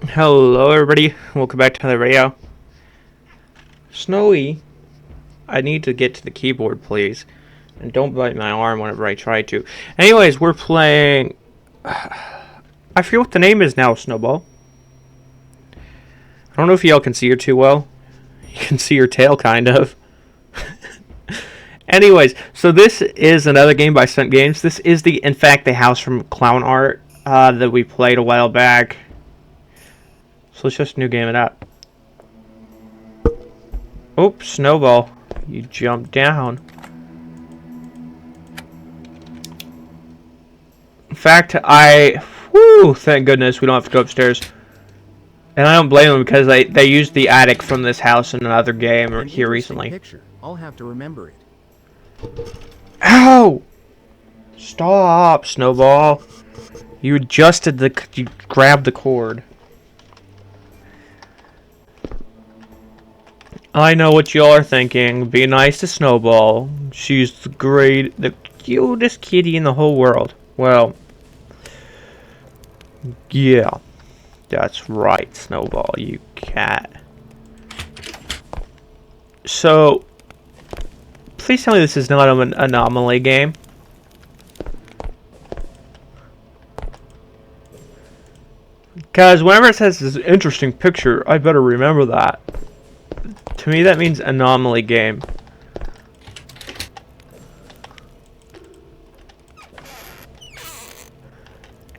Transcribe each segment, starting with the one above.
Hello, everybody. Welcome back to another video. Snowy, I need to get to the keyboard, please. And don't bite my arm whenever I try to. Anyways, we're playing... I forget what the name is now, Snowball. I don't know if y'all can see her too well. You can see her tail, kind of. Anyways, so this is another game by Stunt Games. This is, in fact, the house from Clown Art that we played a while back. So let's just new game it up. Oops, Snowball. You jumped down. In fact, thank goodness we don't have to go upstairs. And I don't blame them because they used the attic from this house in another game or here recently. Picture. I'll have to remember it. Ow! Stop, Snowball. You grabbed the cord. I know what y'all are thinking. Be nice to Snowball. She's the cutest kitty in the whole world. Well, yeah. That's right, Snowball, you cat. So, please tell me this is not an anomaly game. Because whenever it says this interesting picture, I better remember that. To me, that means anomaly game.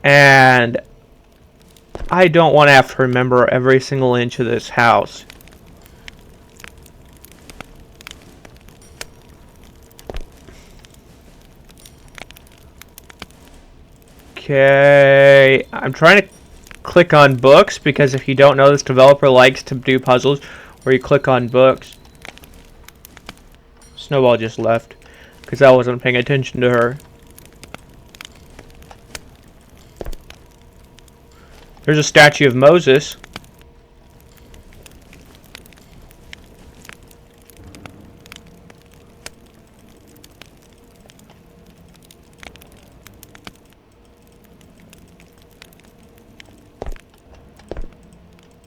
And I don't want to have to remember every single inch of this house. Okay, I'm trying to click on books because if you don't know, this developer likes to do puzzles where you click on books. Snowball just left because I wasn't paying attention to her. There's a statue of Moses.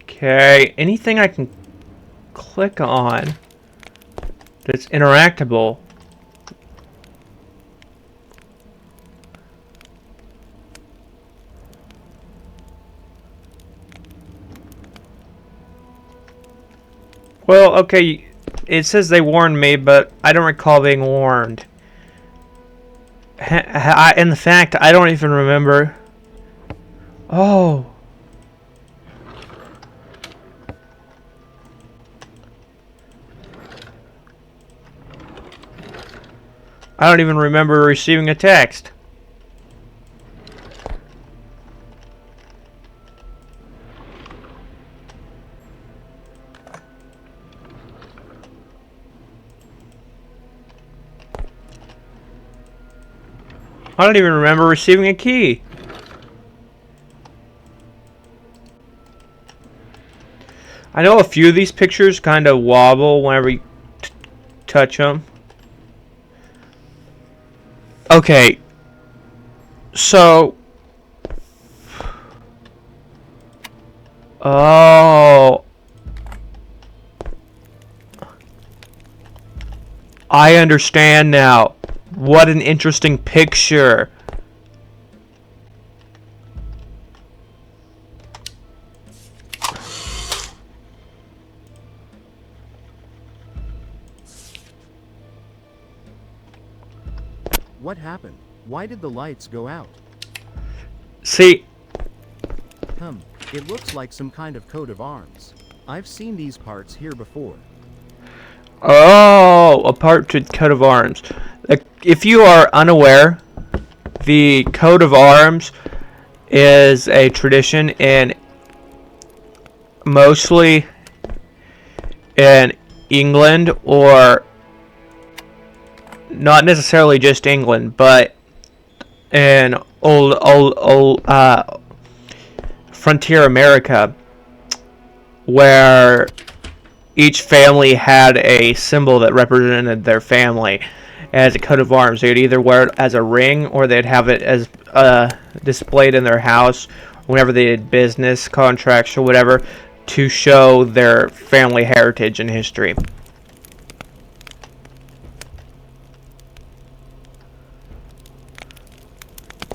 Okay, anything I can click on that's interactable. Well, okay, it says they warned me, but I don't recall being warned. In fact, I don't even remember. Oh. I don't even remember receiving a text. I don't even remember receiving a key. I know a few of these pictures kind of wobble whenever you touch them. Okay. So. Oh. I understand now. What an interesting picture. What happened? Why did the lights go out? See. It looks like some kind of coat of arms. I've seen these parts here before. Oh, a part to coat of arms. If you are unaware, the coat of arms is a tradition in mostly in England, or not necessarily just England, but in old frontier America, where each family had a symbol that represented their family as a coat of arms. They'd either wear it as a ring, or they'd have it as displayed in their house, whenever they did business contracts or whatever, to show their family heritage and history.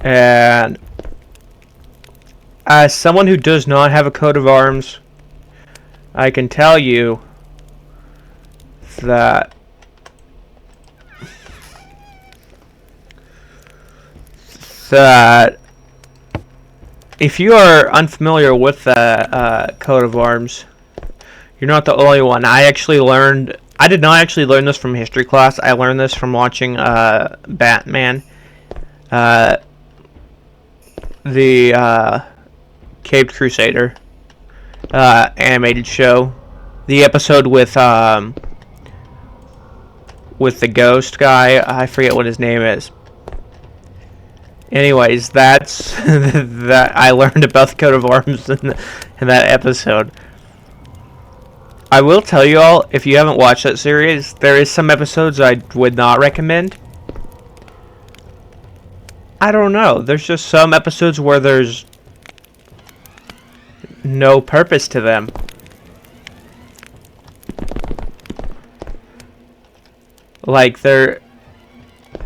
And as someone who does not have a coat of arms, I can tell you that if you are unfamiliar with the coat of arms, you're not the only one. I did not actually learn this from history class. I learned this from watching Batman, the Caped Crusader animated show. The episode with the ghost guy. I forget what his name is. Anyways, that's that I learned about the coat of arms in that episode. I will tell you all, if you haven't watched that series, there is some episodes I would not recommend. I don't know. There's just some episodes where there's no purpose to them. Like,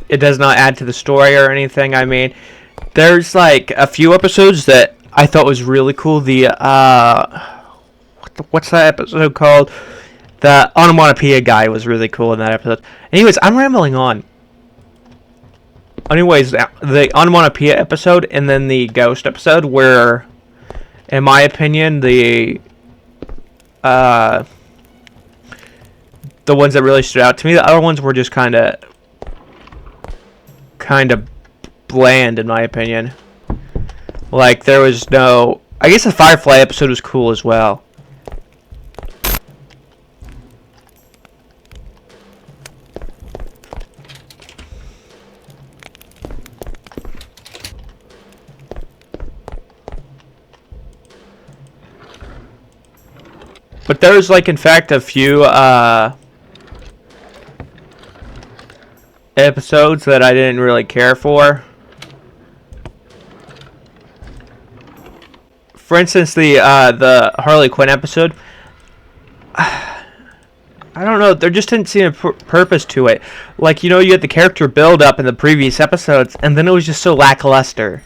it does not add to the story or anything. I mean, there's like a few episodes that I thought was really cool. What's that episode called? The onomatopoeia guy was really cool in that episode. Anyways, I'm rambling on. Anyways, the onomatopoeia episode and then the ghost episode were, in my opinion, the ones that really stood out to me. The other ones were just kind of bland, in my opinion. Like, there was no... I guess the Firefly episode was cool as well. But there's, like, in fact, a few episodes that I didn't really care for. For instance, the Harley Quinn episode. I don't know. There just didn't seem a purpose to it. Like, you know, you had the character build up in the previous episodes, and then it was just so lackluster.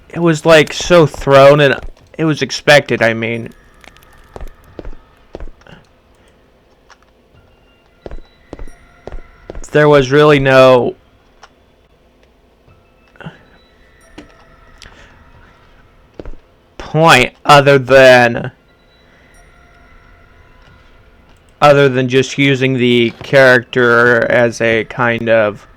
It was, like, so thrown, and it was expected, I mean. There was really no point other than just using the character as a kind of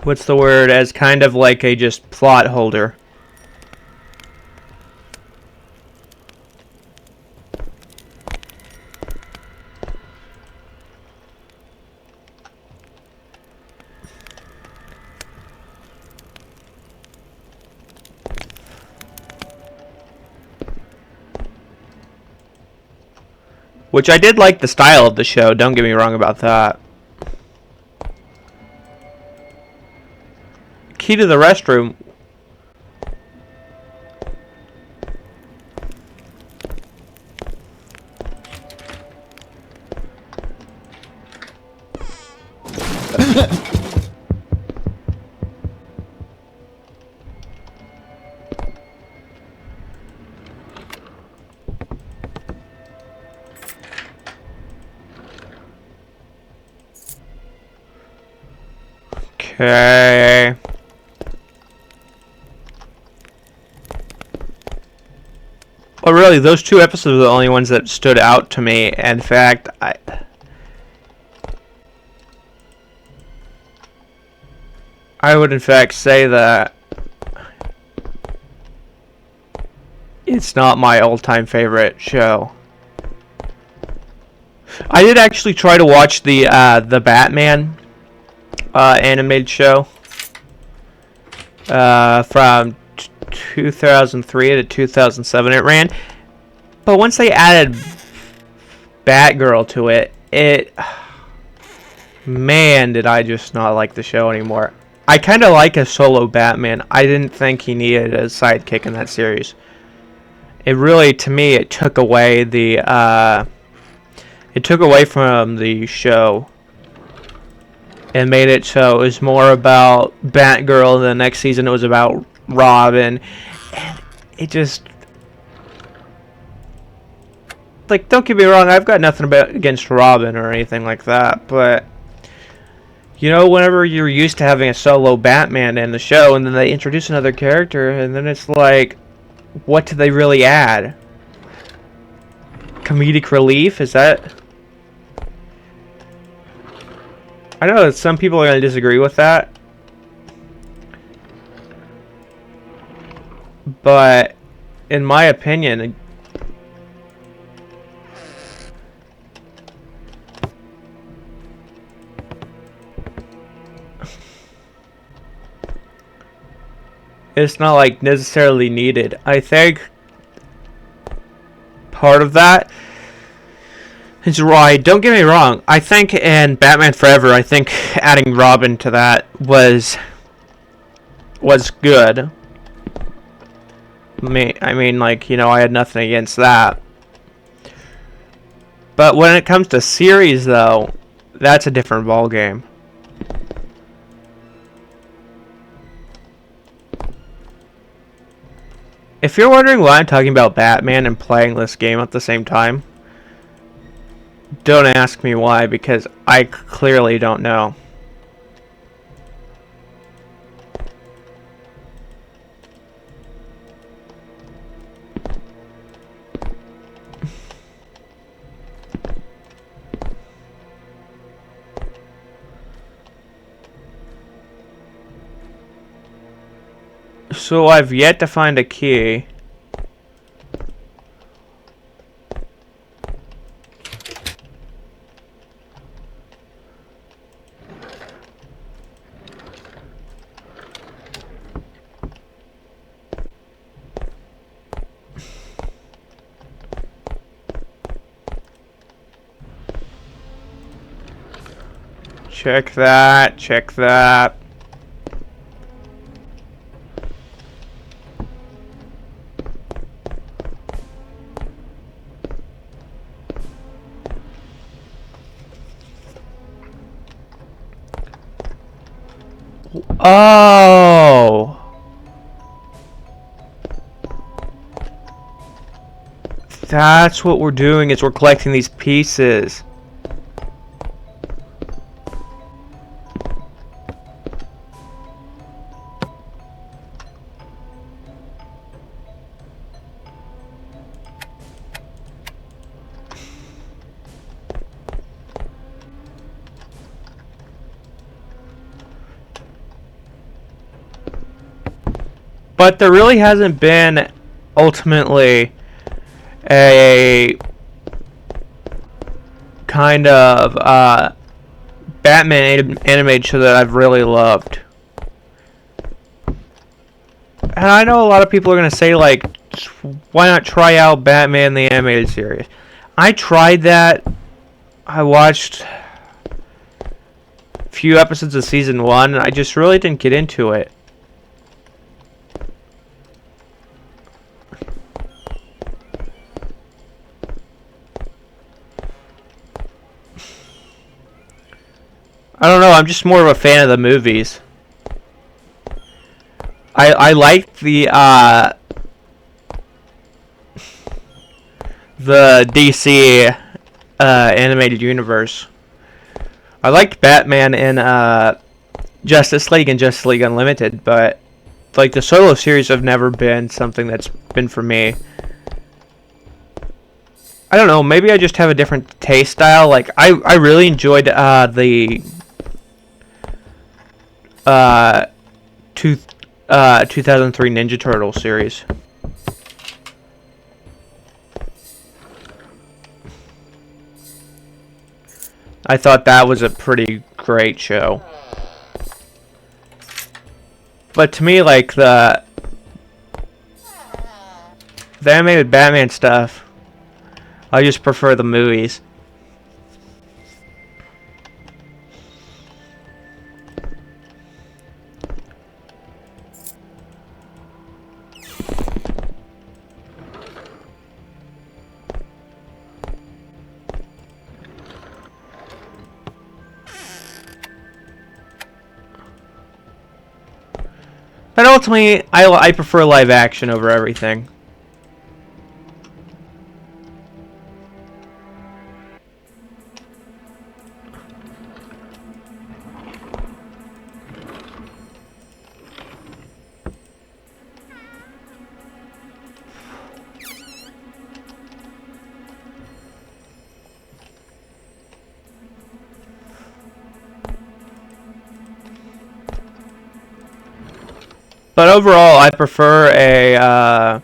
what's the word, as kind of like a just plot holder. Which I did like the style of the show, don't get me wrong about that. Key to the restroom. Okay. Well, really, those two episodes are the only ones that stood out to me. In fact, I would in fact say that it's not my all-time favorite show. I did actually try to watch the Batman animated show from 2003 to 2007 it ran, but once they added Batgirl to it, Man, did I just not like the show anymore. I kind of like a solo Batman. I didn't think he needed a sidekick in that series. It really, to me, it took away from the show and made it so it was more about Batgirl, and the next season it was about Robin, and it just, like, don't get me wrong, I've got nothing against Robin or anything like that, but you know, whenever you're used to having a solo Batman in the show, and then they introduce another character, and then it's like, what do they really add? Comedic relief? Is that... I know that some people are going to disagree with that. But, in my opinion... it's not, like, necessarily needed. I think part of that is right. Don't get me wrong. I think in Batman Forever, I think adding Robin to that was good. I mean, like, you know, I had nothing against that. But when it comes to series, though, that's a different ballgame. If you're wondering why I'm talking about Batman and playing this game at the same time, don't ask me why, because I clearly don't know. So I've yet to find a key. Check that, check that. Oh! That's what we're doing, is we're collecting these pieces. But there really hasn't been, ultimately, a kind of Batman animated show that I've really loved. And I know a lot of people are going to say, like, why not try out Batman the Animated Series? I tried that. I watched a few episodes of Season 1, and I just really didn't get into it. I don't know, I'm just more of a fan of the movies. I like the DC animated universe. I liked Batman in Justice League and Justice League Unlimited, but like the solo series have never been something that's been for me. I don't know, maybe I just have a different taste style. Like I really enjoyed the 2003 Ninja Turtle series. I thought that was a pretty great show. But to me, like the animated Batman stuff, I just prefer the movies. But ultimately, I prefer live action over everything. But overall, I prefer a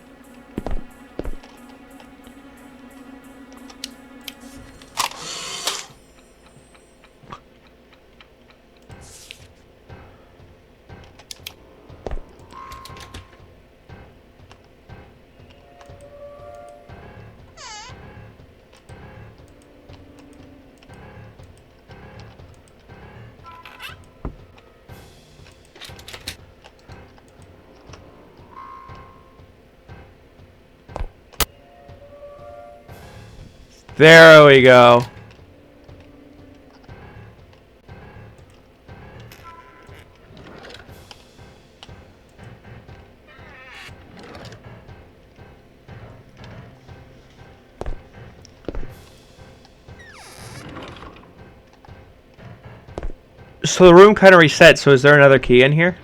There we go. So the room kind of reset, so is there another key in here?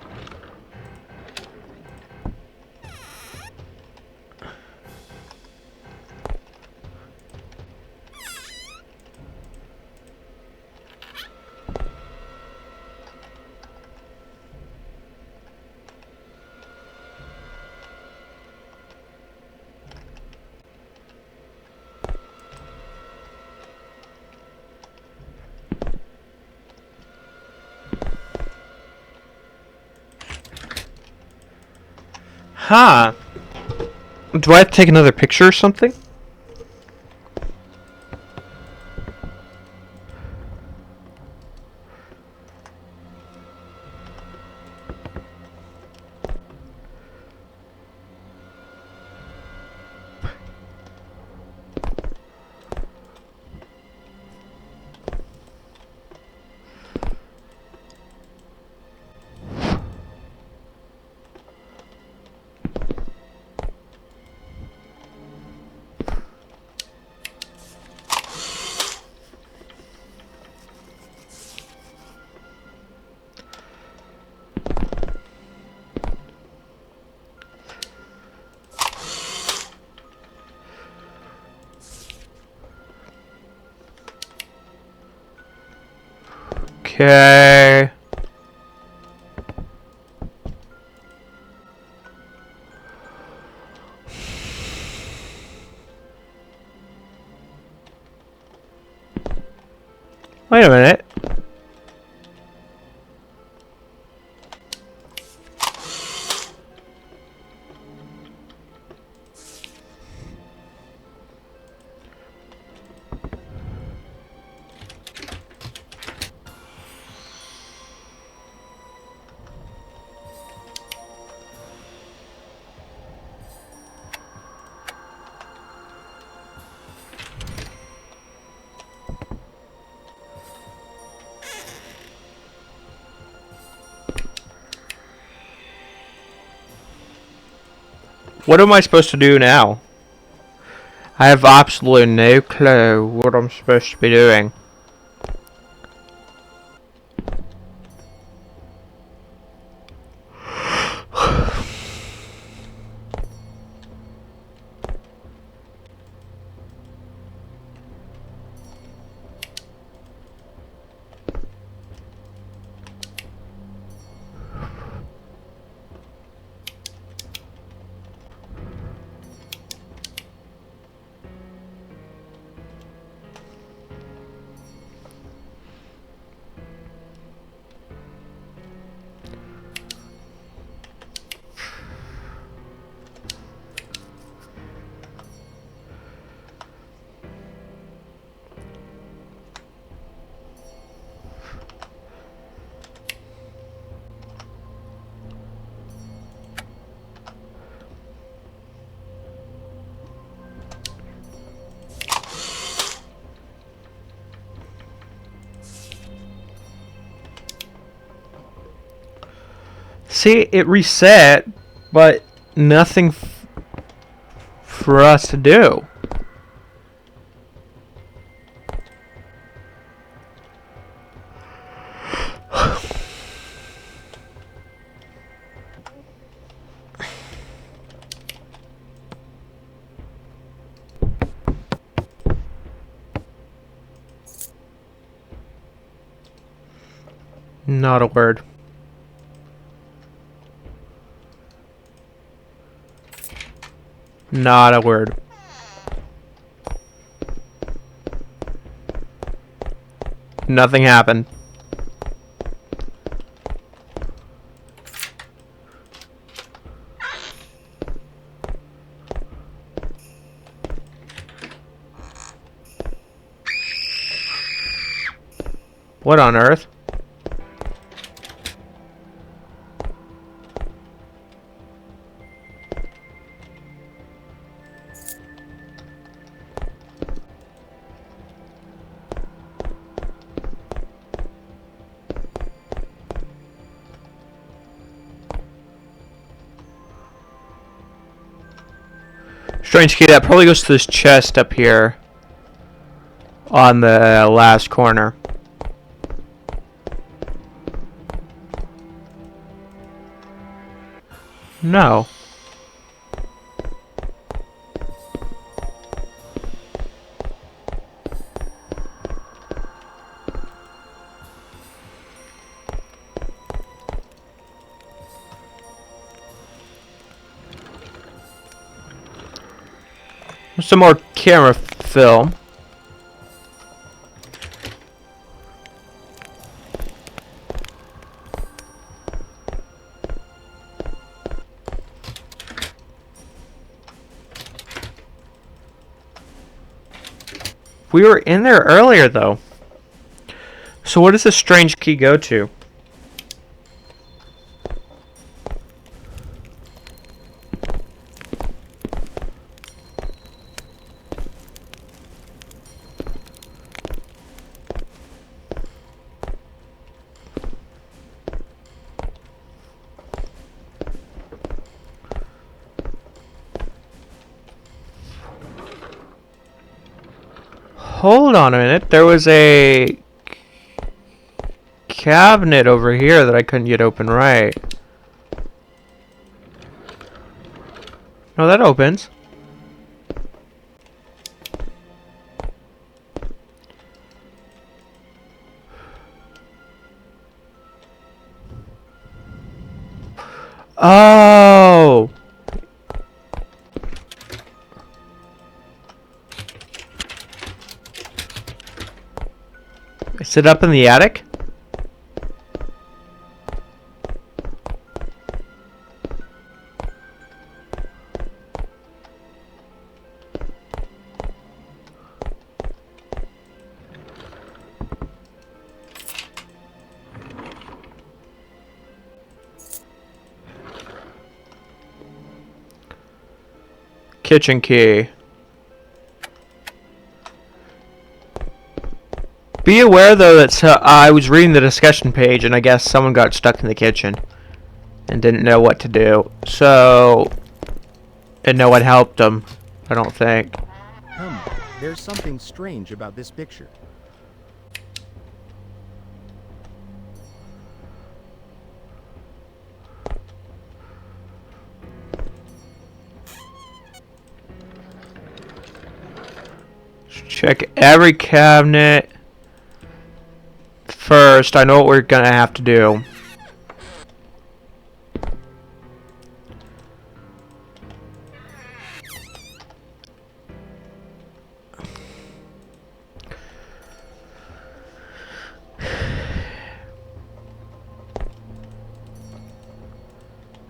Huh. Do I have to take another picture or something? Okay. Wait a minute. What am I supposed to do now? I have absolutely no clue what I'm supposed to be doing. See, it reset, but nothing for us to do. Not a word. Not a word. Nothing happened. What on earth? Strange key, that probably goes to this chest up here on the last corner. No. Some more camera film. We were in there earlier, though. So what does this strange key go to? Hold on a minute. There was a cabinet over here that I couldn't get open right. No, that opens. Oh! Is it up in the attic? Kitchen key. Be aware, though, that I was reading the discussion page, and I guess someone got stuck in the kitchen and didn't know what to do. So, and no one helped them, I don't think. There's something strange about this picture. Check every cabinet first. I know what we're gonna have to do.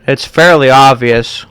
It's fairly obvious.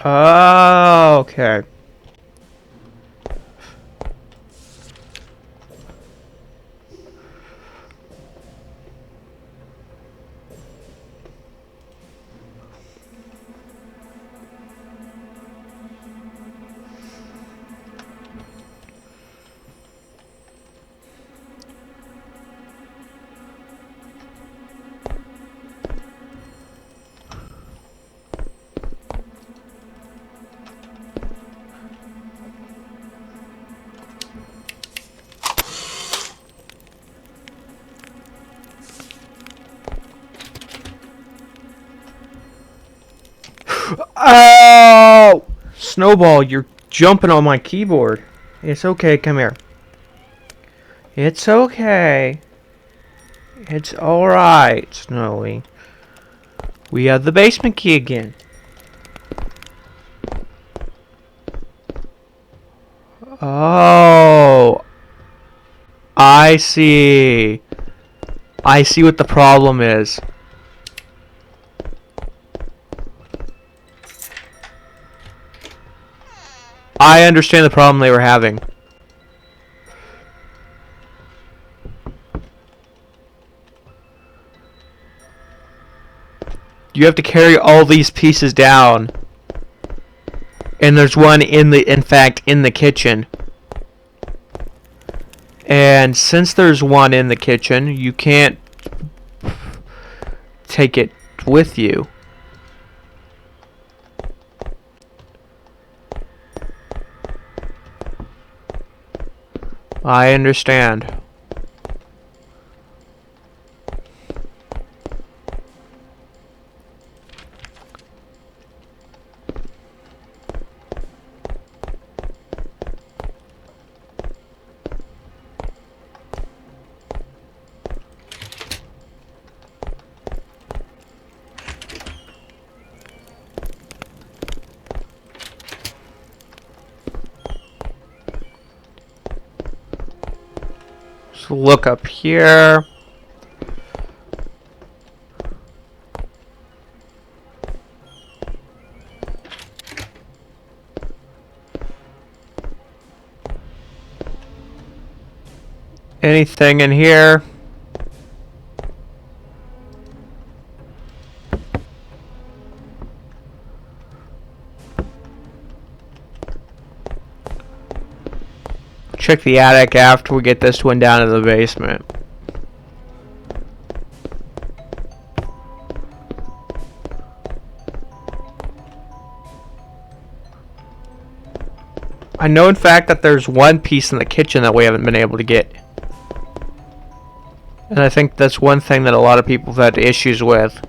Oh, okay. Oh! Snowball, you're jumping on my keyboard. It's okay, come here. It's okay. It's alright, Snowy. We have the basement key again. Oh, I see. I see what the problem is. I understand the problem they were having. You have to carry all these pieces down. And there's one in fact, in the kitchen. And since there's one in the kitchen, you can't take it with you. I understand. So look up here. Anything in here? Check the attic after we get this one down to the basement. I know in fact that there's one piece in the kitchen that we haven't been able to get. And I think that's one thing that a lot of people have had issues with.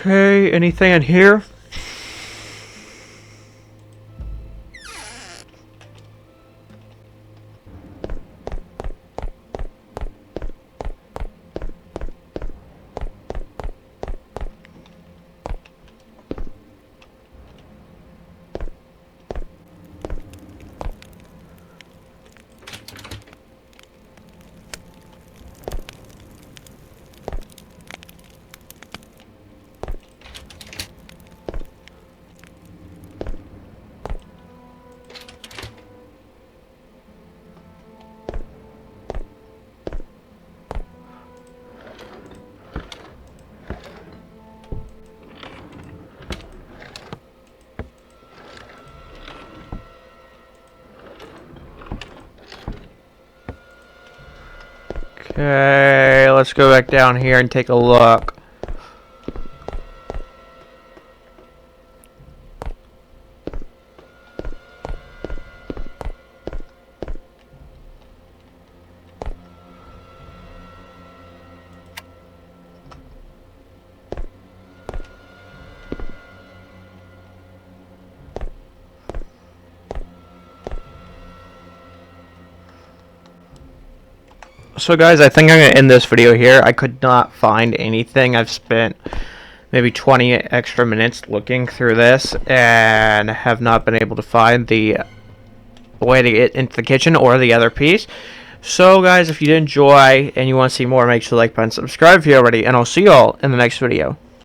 Okay, anything in here? Okay, let's go back down here and take a look. So guys, I think I'm going to end this video here. I could not find anything. I've spent maybe 20 extra minutes looking through this and have not been able to find the way to get into the kitchen or the other piece. So guys, if you did enjoy and you want to see more, make sure to like button, subscribe if you already, and I'll see you all in the next video.